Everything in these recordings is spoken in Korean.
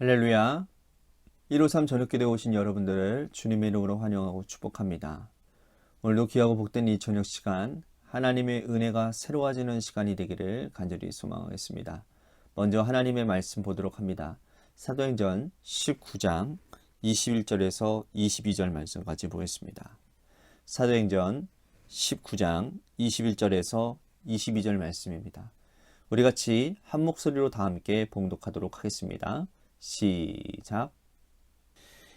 할렐루야. 153 저녁기도에 오신 여러분들을 주님의 이름으로 환영하고 축복합니다. 오늘도 귀하고 복된 이 저녁 시간, 하나님의 은혜가 새로워지는 시간이 되기를 간절히 소망하겠습니다. 먼저 하나님의 말씀 보도록 합니다. 사도행전 19장 21절에서 22절 말씀까지 보겠습니다. 사도행전 19장 21절에서 22절 말씀입니다. 우리 같이 한 목소리로 다 함께 봉독하도록 하겠습니다. 시작.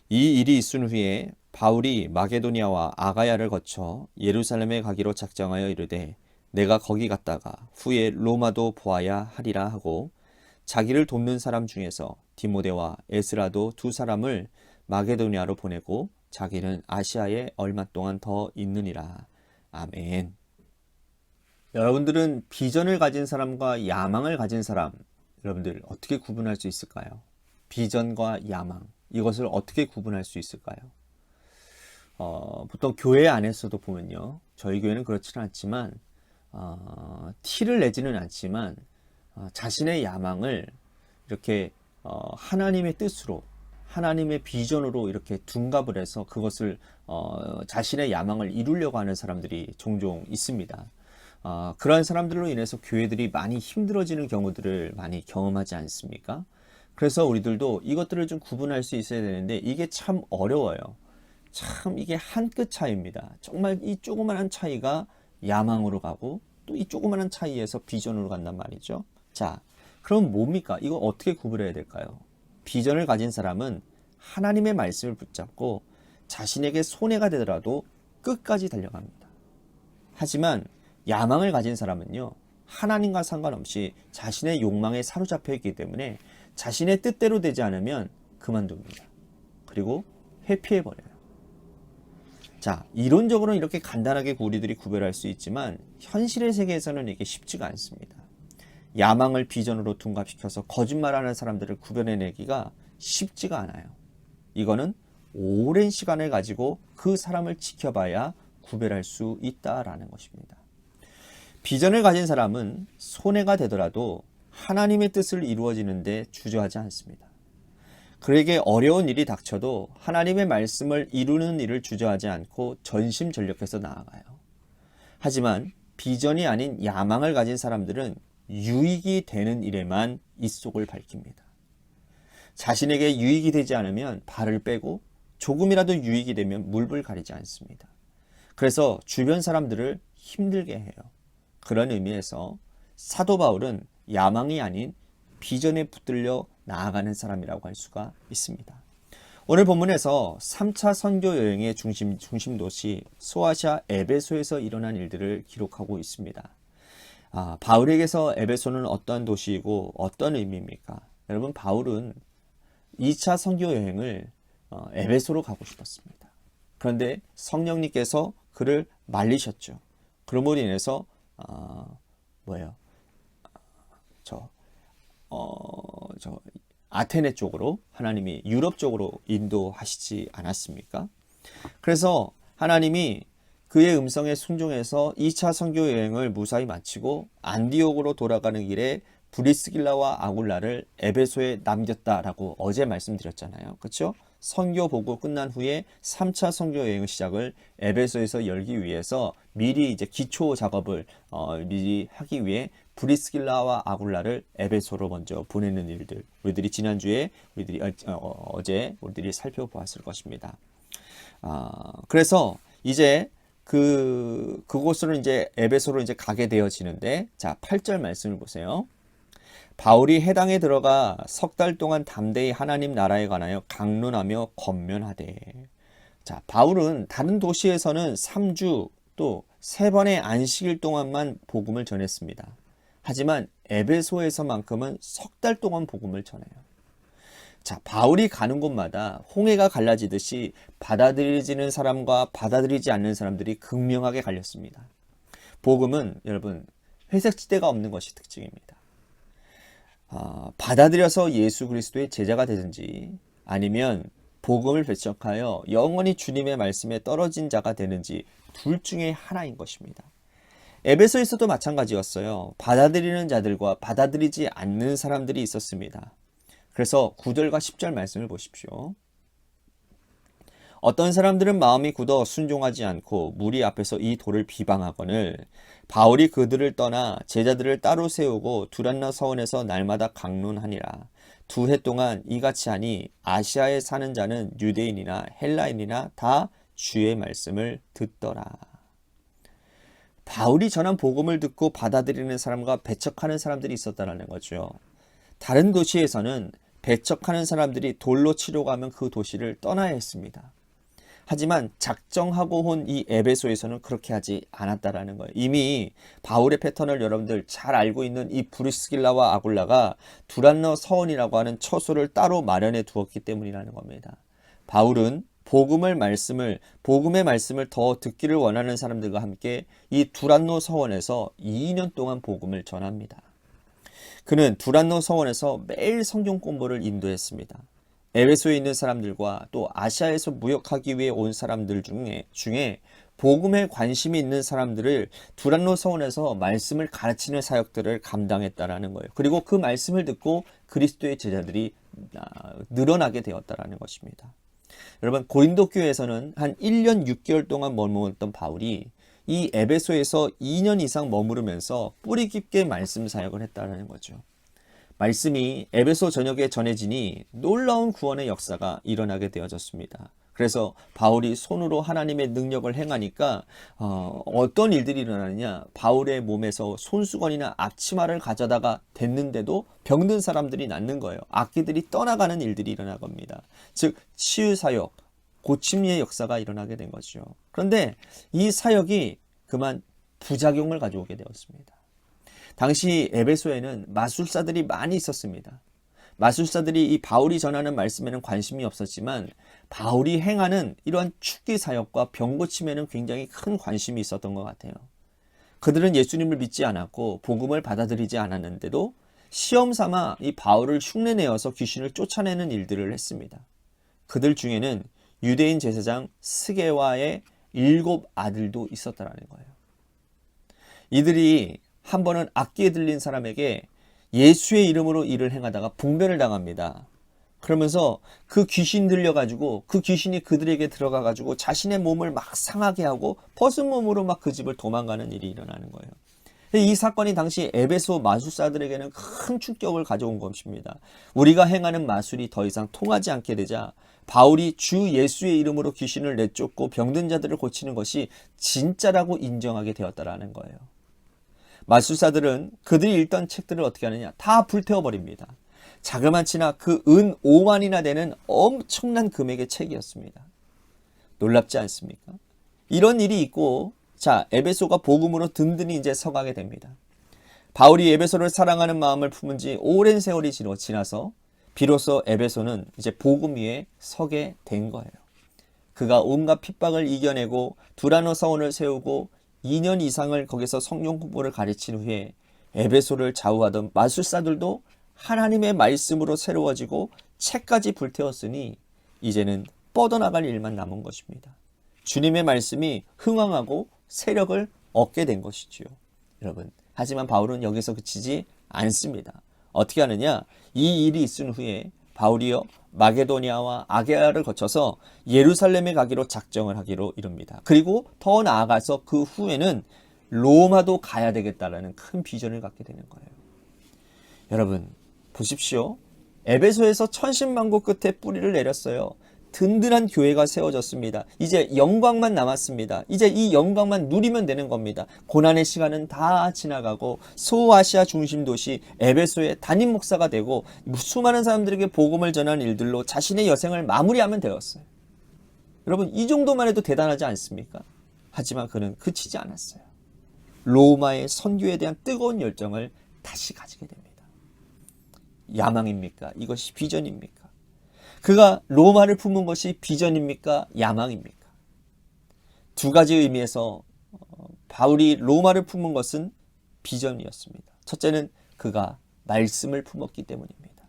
이 일이 있은 후에 바울이 마게도니아와 아가야를 거쳐 예루살렘에 가기로 작정하여 이르되 내가 거기 갔다가 후에 로마도 보아야 하리라 하고 자기를 돕는 사람 중에서 디모데와 에스라도 두 사람을 마게도니아로 보내고 자기는 아시아에 얼마 동안 더 있느니라. 아멘. 여러분들은 비전을 가진 사람과 야망을 가진 사람, 여러분들 어떻게 구분할 수 있을까요? 비전과 야망, 이것을 어떻게 구분할 수 있을까요? 보통 교회 안에서도 보면요, 저희 교회는 그렇지는 않지만 티를 내지는 않지만 자신의 야망을 이렇게 하나님의 뜻으로, 하나님의 비전으로 이렇게 둔갑을 해서 그것을 자신의 야망을 이루려고 하는 사람들이 종종 있습니다. 그러한 사람들로 인해서 교회들이 많이 힘들어지는 경우들을 많이 경험하지 않습니까? 그래서 우리들도 이것들을 좀 구분할 수 있어야 되는데 이게 참 어려워요. 참 이게 한 끗 차이입니다. 정말 이 조그만한 차이가 야망으로 가고 또 이 조그만한 차이에서 비전으로 간단 말이죠. 자, 그럼 뭡니까? 이거 어떻게 구분해야 될까요? 비전을 가진 사람은 하나님의 말씀을 붙잡고 자신에게 손해가 되더라도 끝까지 달려갑니다. 하지만 야망을 가진 사람은요, 하나님과 상관없이 자신의 욕망에 사로잡혀 있기 때문에 자신의 뜻대로 되지 않으면 그만둡니다. 그리고 회피해버려요. 자, 이론적으로는 이렇게 간단하게 우리들이 구별할 수 있지만 현실의 세계에서는 이게 쉽지가 않습니다. 야망을 비전으로 둔갑시켜서 거짓말하는 사람들을 구별해내기가 쉽지가 않아요. 이거는 오랜 시간을 가지고 그 사람을 지켜봐야 구별할 수 있다라는 것입니다. 비전을 가진 사람은 손해가 되더라도 하나님의 뜻을 이루어지는데 주저하지 않습니다. 그에게 어려운 일이 닥쳐도 하나님의 말씀을 이루는 일을 주저하지 않고 전심전력해서 나아가요. 하지만 비전이 아닌 야망을 가진 사람들은 유익이 되는 일에만 입속을 밝힙니다. 자신에게 유익이 되지 않으면 발을 빼고 조금이라도 유익이 되면 물불 가리지 않습니다. 그래서 주변 사람들을 힘들게 해요. 그런 의미에서 사도 바울은 야망이 아닌 비전에 붙들려 나아가는 사람이라고 할 수가 있습니다. 오늘 본문에서 3차 선교 여행의 중심 도시 소아시아 에베소에서 일어난 일들을 기록하고 있습니다. 바울에게서 에베소는 어떤 도시이고 어떤 의미입니까? 여러분, 바울은 2차 선교 여행을 에베소로 가고 싶었습니다. 그런데 성령님께서 그를 말리셨죠. 그러므로 인해서 아테네 쪽으로 하나님이 유럽 쪽으로 인도하시지 않았습니까? 그래서 하나님이 그의 음성에 순종해서 2차 선교 여행을 무사히 마치고 안디옥으로 돌아가는 길에 브리스길라와 아굴라를 에베소에 남겼다라고 어제 말씀드렸잖아요. 그렇죠? 선교 보고 끝난 후에 3차 선교 여행 시작을 에베소에서 열기 위해서 미리 이제 기초 작업을 미리 하기 위해 브리스길라와 아굴라를 에베소로 먼저 보내는 일들, 우리들이 지난주에 어제 우리들이 살펴보았을 것입니다. 그래서 이제 그곳으로 이제 에베소로 이제 가게 되어지는데, 자, 8절 말씀을 보세요. 바울이 해당에 들어가 석 달 동안 담대히 하나님 나라에 관하여 강론하며 권면하되. 자, 바울은 다른 도시에서는 3주 또 3번의 안식일 동안만 복음을 전했습니다. 하지만 에베소에서만큼은 석 달 동안 복음을 전해요. 자, 바울이 가는 곳마다 홍해가 갈라지듯이 받아들여지는 사람과 받아들이지 않는 사람들이 극명하게 갈렸습니다. 복음은 여러분 회색지대가 없는 것이 특징입니다. 받아들여서 예수 그리스도의 제자가 되든지 아니면 복음을 배척하여 영원히 주님의 말씀에 떨어진 자가 되는지 둘 중에 하나인 것입니다. 에베소에서도 마찬가지였어요. 받아들이는 자들과 받아들이지 않는 사람들이 있었습니다. 그래서 9절과 10절 말씀을 보십시오. 어떤 사람들은 마음이 굳어 순종하지 않고 무리 앞에서 이 돌을 비방하거늘 바울이 그들을 떠나 제자들을 따로 세우고 두란노 서원에서 날마다 강론하니라. 2해 동안 이같이 하니 아시아에 사는 자는 유대인이나 헬라인이나 다 주의 말씀을 듣더라. 바울이 전한 복음을 듣고 받아들이는 사람과 배척하는 사람들이 있었다는 거죠. 다른 도시에서는 배척하는 사람들이 돌로 치려고 하면 그 도시를 떠나야 했습니다. 하지만 작정하고 온 이 에베소에서는 그렇게 하지 않았다라는 거예요. 이미 바울의 패턴을 여러분들 잘 알고 있는 이 브리스길라와 아굴라가 두란노 서원이라고 하는 처소를 따로 마련해 두었기 때문이라는 겁니다. 바울은 복음의 말씀을 더 듣기를 원하는 사람들과 함께 이 두란노 서원에서 2년 동안 복음을 전합니다. 그는 두란노 서원에서 매일 성경 공부를 인도했습니다. 에베소에 있는 사람들과 또 아시아에서 무역하기 위해 온 사람들 중에 복음에 관심이 있는 사람들을 두란노 서원에서 말씀을 가르치는 사역들을 감당했다라는 거예요. 그리고 그 말씀을 듣고 그리스도의 제자들이 늘어나게 되었다라는 것입니다. 여러분, 고린도 교회에서는 한 1년 6개월 동안 머물렀던 바울이 이 에베소에서 2년 이상 머무르면서 뿌리 깊게 말씀 사역을 했다는 거죠. 말씀이 에베소 전역에 전해지니 놀라운 구원의 역사가 일어나게 되어졌습니다. 그래서 바울이 손으로 하나님의 능력을 행하니까 어떤 일들이 일어나느냐, 바울의 몸에서 손수건이나 앞치마를 가져다가 댔는데도 병든 사람들이 낫는 거예요. 악기들이 떠나가는 일들이 일어난 겁니다. 즉 치유사역, 고침의 역사가 일어나게 된 거죠. 그런데 이 사역이 그만 부작용을 가져오게 되었습니다. 당시 에베소에는 마술사들이 많이 있었습니다. 마술사들이 이 바울이 전하는 말씀에는 관심이 없었지만 바울이 행하는 이러한 축기 사역과 병 고침에는 굉장히 큰 관심이 있었던 것 같아요. 그들은 예수님을 믿지 않았고 복음을 받아들이지 않았는데도 시험 삼아 이 바울을 흉내내어서 귀신을 쫓아내는 일들을 했습니다. 그들 중에는 유대인 제사장 스게와의 7 아들도 있었다라는 거예요. 이들이 한 번은 악기에 들린 사람에게 예수의 이름으로 일을 행하다가 분별을 당합니다. 그러면서 그 귀신 들려가지고 그 귀신이 그들에게 들어가가지고 자신의 몸을 막 상하게 하고 벗은 몸으로 막 그 집을 도망가는 일이 일어나는 거예요. 이 사건이 당시 에베소 마술사들에게는 큰 충격을 가져온 것입니다. 우리가 행하는 마술이 더 이상 통하지 않게 되자 바울이 주 예수의 이름으로 귀신을 내쫓고 병든 자들을 고치는 것이 진짜라고 인정하게 되었다라는 거예요. 마술사들은 그들이 읽던 책들을 어떻게 하느냐, 다 불태워버립니다. 자그마치나 그 은 5만이나 되는 엄청난 금액의 책이었습니다. 놀랍지 않습니까? 이런 일이 있고, 자, 에베소가 복음으로 든든히 이제 서가게 됩니다. 바울이 에베소를 사랑하는 마음을 품은 지 오랜 세월이 지나서 비로소 에베소는 이제 복음 위에 서게 된 거예요. 그가 온갖 핍박을 이겨내고 두라노 서원을 세우고 2년 이상을 거기서 성경 공부를 가르친 후에 에베소를 좌우하던 마술사들도 하나님의 말씀으로 새로워지고 책까지 불태웠으니 이제는 뻗어나갈 일만 남은 것입니다. 주님의 말씀이 흥왕하고 세력을 얻게 된 것이지요. 여러분, 하지만 바울은 여기서 그치지 않습니다. 어떻게 하느냐? 이 일이 있은 후에 바울이요 마게도니아와 아게아를 거쳐서 예루살렘에 가기로 작정을 하기로 이룹니다. 그리고 더 나아가서 그 후에는 로마도 가야 되겠다라는 큰 비전을 갖게 되는 거예요. 여러분 보십시오. 에베소에서 천신만고 끝에 뿌리를 내렸어요. 든든한 교회가 세워졌습니다. 이제 영광만 남았습니다. 이제 이 영광만 누리면 되는 겁니다. 고난의 시간은 다 지나가고 소아시아 중심 도시 에베소의 담임 목사가 되고 수많은 사람들에게 복음을 전하는 일들로 자신의 여생을 마무리하면 되었어요. 여러분 이 정도만 해도 대단하지 않습니까? 하지만 그는 그치지 않았어요. 로마의 선교에 대한 뜨거운 열정을 다시 가지게 됩니다. 야망입니까? 이것이 비전입니까? 그가 로마를 품은 것이 비전입니까? 야망입니까? 두 가지 의미에서 바울이 로마를 품은 것은 비전이었습니다. 첫째는 그가 말씀을 품었기 때문입니다.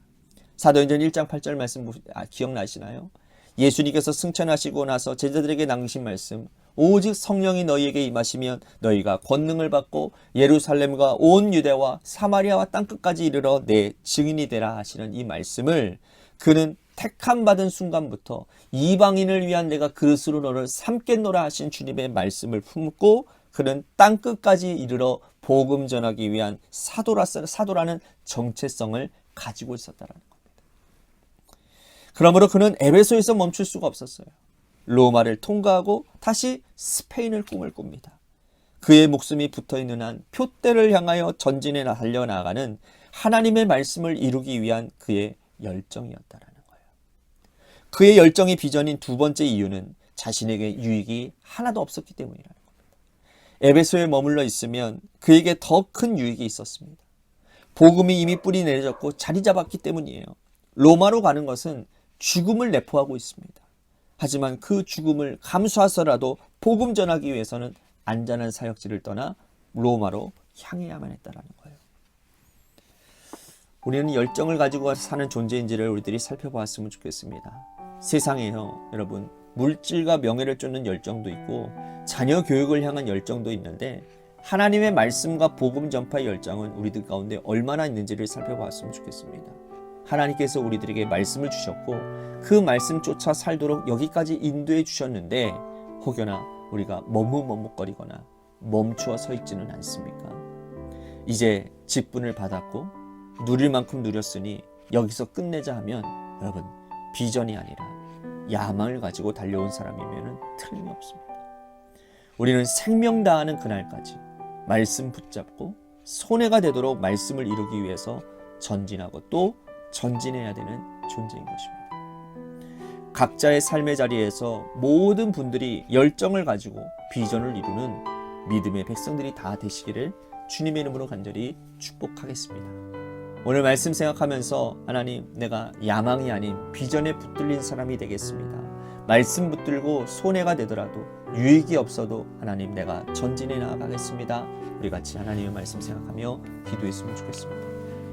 사도행전 1장 8절 말씀 기억나시나요? 예수님께서 승천하시고 나서 제자들에게 남기신 말씀, 오직 성령이 너희에게 임하시면 너희가 권능을 받고 예루살렘과 온 유대와 사마리아와 땅끝까지 이르러 내 증인이 되라 하시는 이 말씀을 그는 택함 받은 순간부터 이방인을 위한 내가 그릇으로 너를 삼겠노라 하신 주님의 말씀을 품고 그는 땅끝까지 이르러 복음 전하기 위한 사도라는 정체성을 가지고 있었다라는 겁니다. 그러므로 그는 에베소에서 멈출 수가 없었어요. 로마를 통과하고 다시 스페인을 꿈을 꿉니다. 그의 목숨이 붙어있는 한 표대를 향하여 전진해 달려나가는 하나님의 말씀을 이루기 위한 그의 열정이었다라는 거예요. 그의 열정이 비전인 두 번째 이유는 자신에게 유익이 하나도 없었기 때문이라는 겁니다. 에베소에 머물러 있으면 그에게 더 큰 유익이 있었습니다. 복음이 이미 뿌리 내려졌고 자리 잡았기 때문이에요. 로마로 가는 것은 죽음을 내포하고 있습니다. 하지만 그 죽음을 감수하서라도 복음 전하기 위해서는 안전한 사역지를 떠나 로마로 향해야만 했다라는 거예요. 우리는 열정을 가지고 사는 존재인지를 우리들이 살펴보았으면 좋겠습니다. 세상에요, 여러분, 물질과 명예를 쫓는 열정도 있고 자녀 교육을 향한 열정도 있는데 하나님의 말씀과 복음 전파의 열정은 우리들 가운데 얼마나 있는지를 살펴보았으면 좋겠습니다. 하나님께서 우리들에게 말씀을 주셨고 그 말씀 쫓아 살도록 여기까지 인도해 주셨는데 혹여나 우리가 머뭇머뭇거리거나 멈추어 서 있지는 않습니까? 이제 직분을 받았고 누릴 만큼 누렸으니 여기서 끝내자 하면 여러분 비전이 아니라 야망을 가지고 달려온 사람이면 틀림이 없습니다. 우리는 생명 다하는 그날까지 말씀 붙잡고 손해가 되도록 말씀을 이루기 위해서 전진하고 또 전진해야 되는 존재인 것입니다. 각자의 삶의 자리에서 모든 분들이 열정을 가지고 비전을 이루는 믿음의 백성들이 다 되시기를 주님의 이름으로 간절히 축복하겠습니다. 오늘 말씀 생각하면서 하나님, 내가 야망이 아닌 비전에 붙들린 사람이 되겠습니다. 말씀 붙들고 손해가 되더라도 유익이 없어도 하나님, 내가 전진해 나아가겠습니다. 우리 같이 하나님의 말씀 생각하며 기도했으면 좋겠습니다.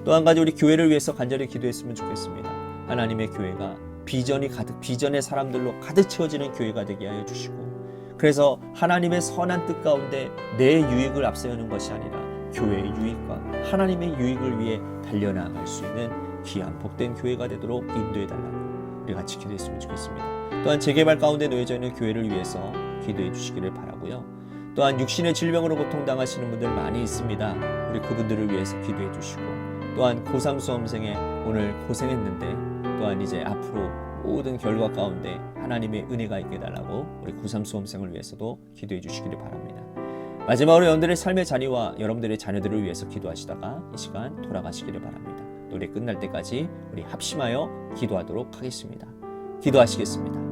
또 한 가지 우리 교회를 위해서 간절히 기도했으면 좋겠습니다. 하나님의 교회가 비전의 사람들로 가득 채워지는 교회가 되게 하여 주시고, 그래서 하나님의 선한 뜻 가운데 내 유익을 앞세우는 것이 아니라 교회의 유익과 하나님의 유익을 위해 달려나갈 수 있는 귀한 복된 교회가 되도록 인도해 달라고 우리 같이 기도했으면 좋겠습니다. 또한 재개발 가운데 놓여져 있는 교회를 위해서 기도해 주시기를 바라고요. 또한 육신의 질병으로 고통당하시는 분들 많이 있습니다. 우리 그분들을 위해서 기도해 주시고, 또한 고3 수험생에 오늘 고생했는데 또한 이제 앞으로 모든 결과 가운데 하나님의 은혜가 있게 달라고 우리 고3 수험생을 위해서도 기도해 주시기를 바랍니다. 마지막으로 여러분들의 삶의 자리와 여러분들의 자녀들을 위해서 기도하시다가 이 시간 돌아가시기를 바랍니다. 노래 끝날 때까지 우리 합심하여 기도하도록 하겠습니다. 기도하시겠습니다.